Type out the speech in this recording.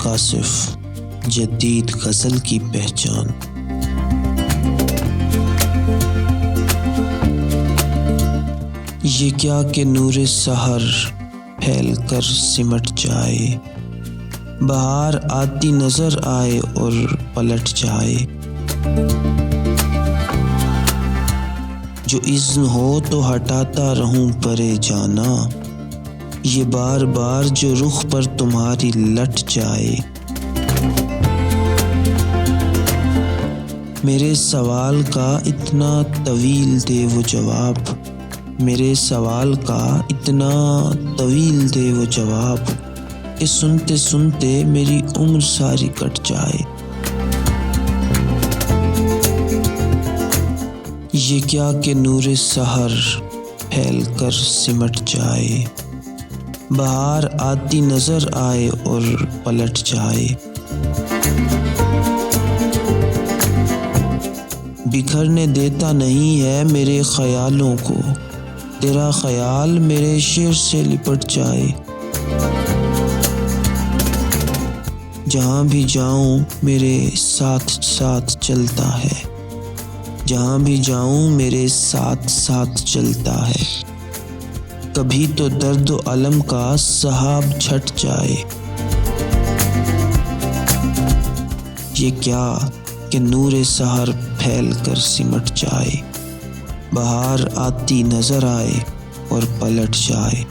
کاشف جدید غزل کی پہچان۔ یہ کیا کہ نور سحر پھیل کر سمٹ جائے، بہار آتی نظر آئے اور پلٹ جائے۔ جو اذن ہو تو ہٹاتا رہوں پرے جانا، یہ بار بار جو رخ پر تمہاری لٹ جائے۔ میرے سوال کا اتنا طویل دے وہ جواب، میرے سوال کا اتنا طویل دے وہ جواب، کہ سنتے سنتے میری عمر ساری کٹ جائے۔ یہ کیا کہ نور سحر پھیل کر سمٹ جائے، بہار آتی نظر آئے اور پلٹ جائے۔ بکھرنے دیتا نہیں ہے میرے خیالوں کو، تیرا خیال میرے شعر سے لپٹ جائے۔ جہاں بھی جاؤں میرے ساتھ ساتھ چلتا ہے، جہاں بھی جاؤں میرے ساتھ ساتھ چلتا ہے۔ کبھی تو درد و الم کا سحاب چھٹ جائے۔ یہ کیا کہ نور سحر پھیل کر سمٹ جائے، بہار آتی نظر آئے اور پلٹ جائے۔